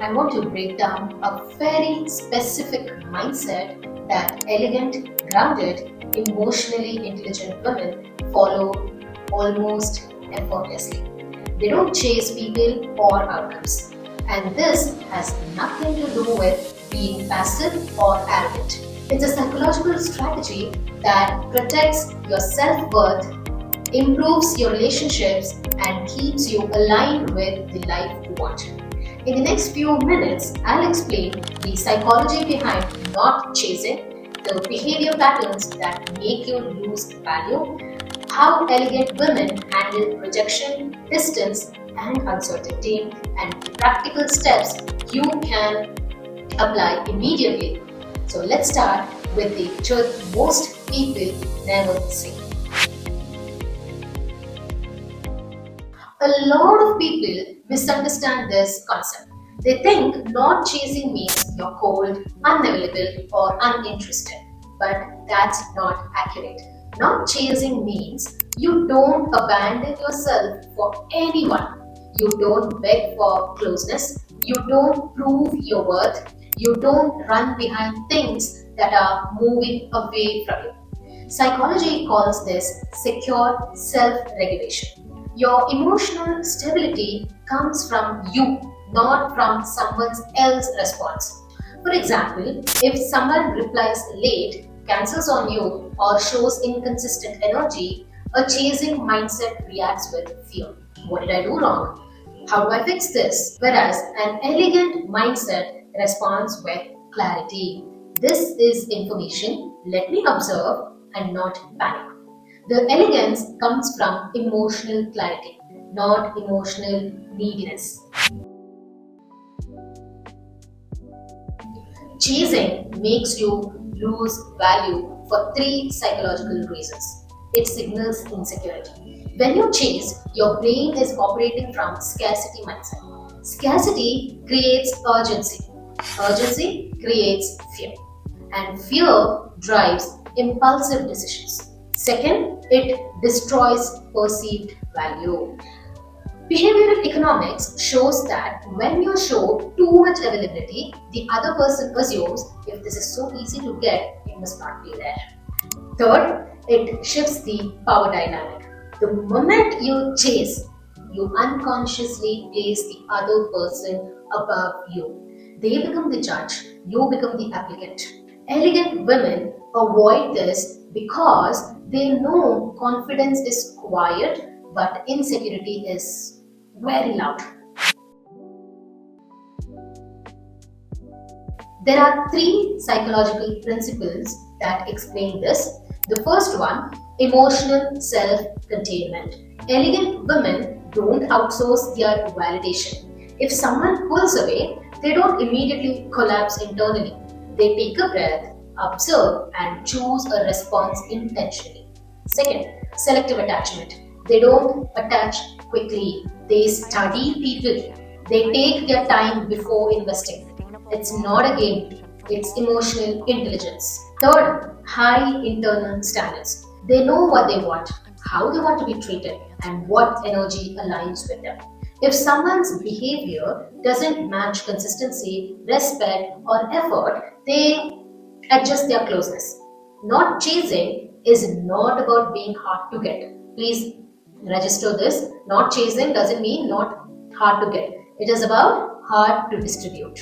I want to break down a very specific mindset that elegant, grounded, emotionally intelligent women follow almost effortlessly. They don't chase people or outcomes. And this has nothing to do with being passive or arrogant. It's a psychological strategy that protects your self-worth, improves your relationships, and keeps you aligned with the life you want. In the next few minutes, I'll explain the psychology behind not chasing, the behavior patterns that make you lose value, how elegant women handle rejection, distance, and uncertainty, and practical steps you can apply immediately. So let's start with the truth most people never say. A lot of people misunderstand this concept. They think not chasing means you're cold, unavailable, or uninterested. But that's not accurate. Not chasing means you don't abandon yourself for anyone. You don't beg for closeness. You don't prove your worth. You don't run behind things that are moving away from you. Psychology calls this secure self-regulation. Your emotional stability comes from you, not from someone else's response. For example, if someone replies late, cancels on you, or shows inconsistent energy, a chasing mindset reacts with fear. What did I do wrong? How do I fix this? Whereas an elegant mindset responds with clarity. This is information. Let me observe and not panic. The elegance comes from emotional clarity, not emotional neediness. Chasing makes you lose value for three psychological reasons. It signals insecurity. When you chase, your brain is operating from scarcity mindset. Scarcity creates urgency. Urgency creates fear. And fear drives impulsive decisions. Second, it destroys perceived value. Behavioral economics shows that when you show too much availability, the other person assumes if this is so easy to get, it must not be there. Third, it shifts the power dynamic. The moment you chase, you unconsciously place the other person above you. They become the judge, you become the applicant. Elegant women avoid this because they know confidence is quiet but insecurity is very loud. There are three psychological principles that explain this. The first one, emotional self-containment. Elegant women don't outsource their validation. If someone pulls away, they don't immediately collapse internally. They take a breath, observe, and choose a response intentionally. Second, selective attachment. They don't attach quickly. They study people. They take their time before investing. It's not a game. It's emotional intelligence. Third, high internal standards. They know what they want, how they want to be treated, and what energy aligns with them. If someone's behavior doesn't match consistency, respect, or effort, they adjust their closeness. Not chasing is not about being hard to get. Please register this. Not chasing doesn't mean not hard to get. It is about hard to distribute.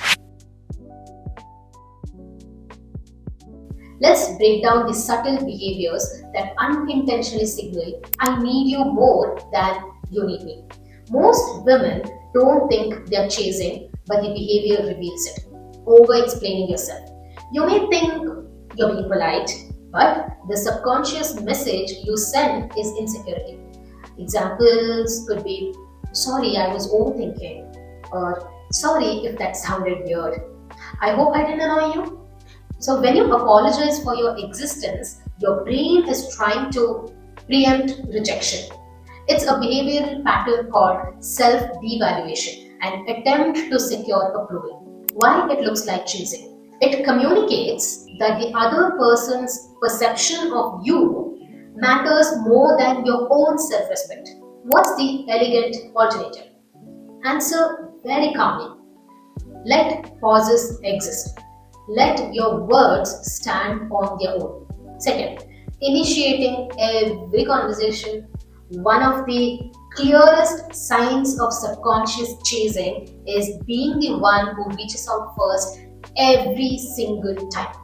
Let's break down the subtle behaviors that unintentionally signal, I need you more than you need me. Most women don't think they're chasing, but the behavior reveals it. Over-explaining yourself. You may think you're being polite, but the subconscious message you send is insecurity. Examples could be, sorry, I was overthinking, or sorry if that sounded weird. I hope I didn't annoy you. So when you apologize for your existence, your brain is trying to preempt rejection. It's a behavioral pattern called self-devaluation, an attempt to secure approval. Why it looks like chasing? It communicates that the other person's perception of you matters more than your own self-respect. What's the elegant alternative? Answer very calmly. Let pauses exist. Let your words stand on their own. Second, initiating every conversation. One of the clearest signs of subconscious chasing is being the one who reaches out first every single time.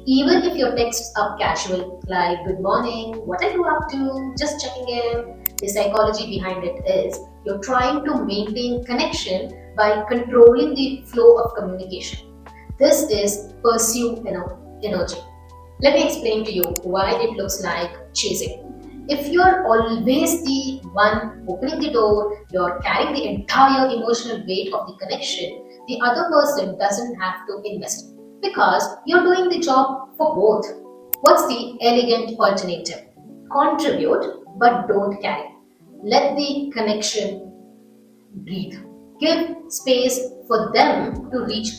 Even if your texts are casual, like good morning, what are you up to, just checking in, the psychology behind it is you're trying to maintain connection by controlling the flow of communication. This is pursue energy. Let me explain to you why it looks like chasing. If you're always the one opening the door, you're carrying the entire emotional weight of the connection, the other person doesn't have to invest because you're doing the job for both. What's the elegant alternative? Contribute but don't carry. Let the connection breathe. Give space for them to reach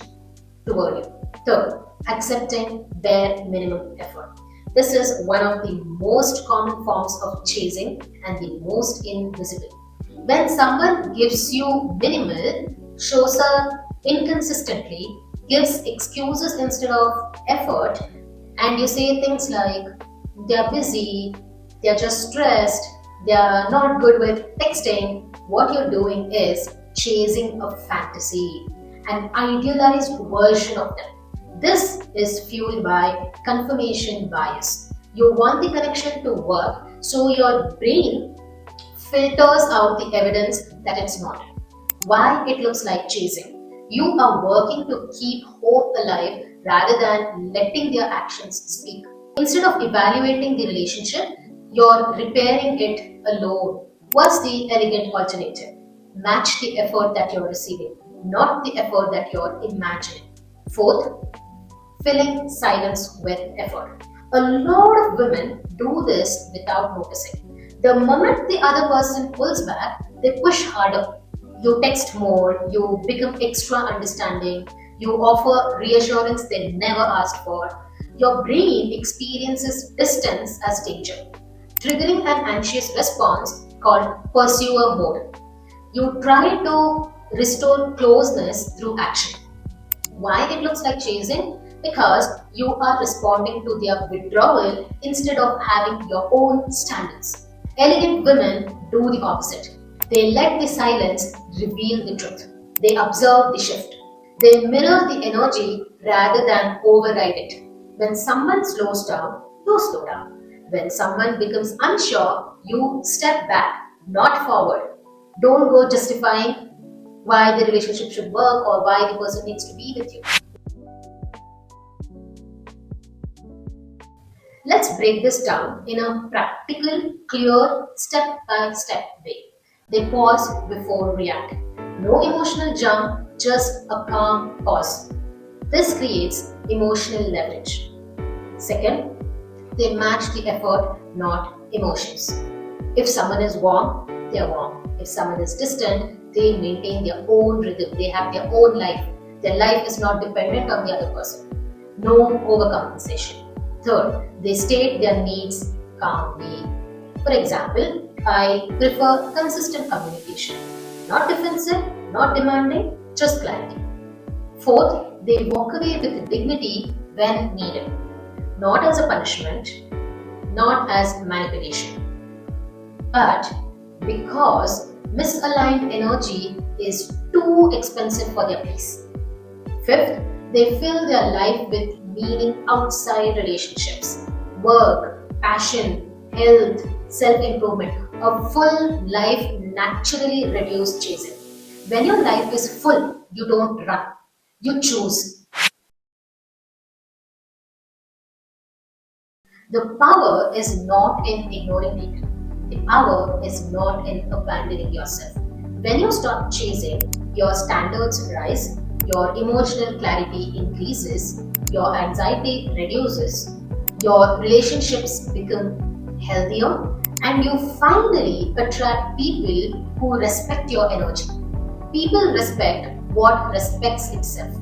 toward you. Third, accepting bare minimum effort. This is one of the most common forms of chasing and the most invisible. When someone gives you minimal, shows up inconsistently, gives excuses instead of effort, and you say things like, they're busy, they're just stressed, they're not good with texting, what you're doing is chasing a fantasy, an idealized version of them. This is fueled by confirmation bias. You want the connection to work, so your brain filters out the evidence that it's not. Why it looks like chasing? You are working to keep hope alive rather than letting their actions speak. Instead of evaluating the relationship, you're repairing it alone. What's the elegant alternative? Match the effort that you're receiving, not the effort that you're imagining. Fourth, filling silence with effort. A lot of women do this without noticing. The moment the other person pulls back, they push harder. You text more, you become extra understanding, you offer reassurance they never asked for. Your brain experiences distance as danger, triggering an anxious response called pursuer mode. You try to restore closeness through action. Why it looks like chasing? Because you are responding to their withdrawal instead of having your own standards. Elegant women do the opposite. They let the silence reveal the truth. They observe the shift. They mirror the energy rather than override it. When someone slows down, you slow down. When someone becomes unsure, you step back, not forward. Don't go justifying why the relationship should work or why the person needs to be with you. Let's break this down in a practical, clear, step-by-step way. They pause before reacting. No emotional jump, just a calm pause. This creates emotional leverage. Second, they match the effort, not emotions. If someone is warm, they are warm. If someone is distant, they maintain their own rhythm. They have their own life. Their life is not dependent on the other person. No overcompensation. Third, they state their needs calmly. For example, I prefer consistent communication. Not defensive, not demanding, just clarity. Fourth, they walk away with dignity when needed. Not as a punishment, not as manipulation, but because misaligned energy is too expensive for their peace. Fifth, they fill their life with meaning outside relationships, work, passion, health, self-improvement. A full life naturally reduces chasing. When your life is full, you don't run, you choose. The power is not in ignoring people. The power is not in abandoning yourself. When you stop chasing, your standards rise, your emotional clarity increases, your anxiety reduces, your relationships become healthier, and you finally attract people who respect your energy. People respect what respects itself.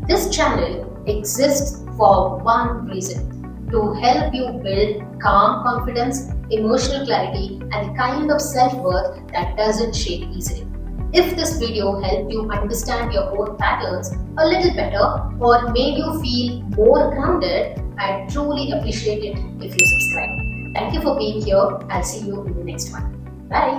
This channel exists for one reason: to help you build calm confidence, emotional clarity, and the kind of self-worth that doesn't shake easily. If this video helped you understand your own patterns a little better or made you feel more grounded, I'd truly appreciate it if you subscribe. Thank you for being here. I'll see you in the next one. Bye.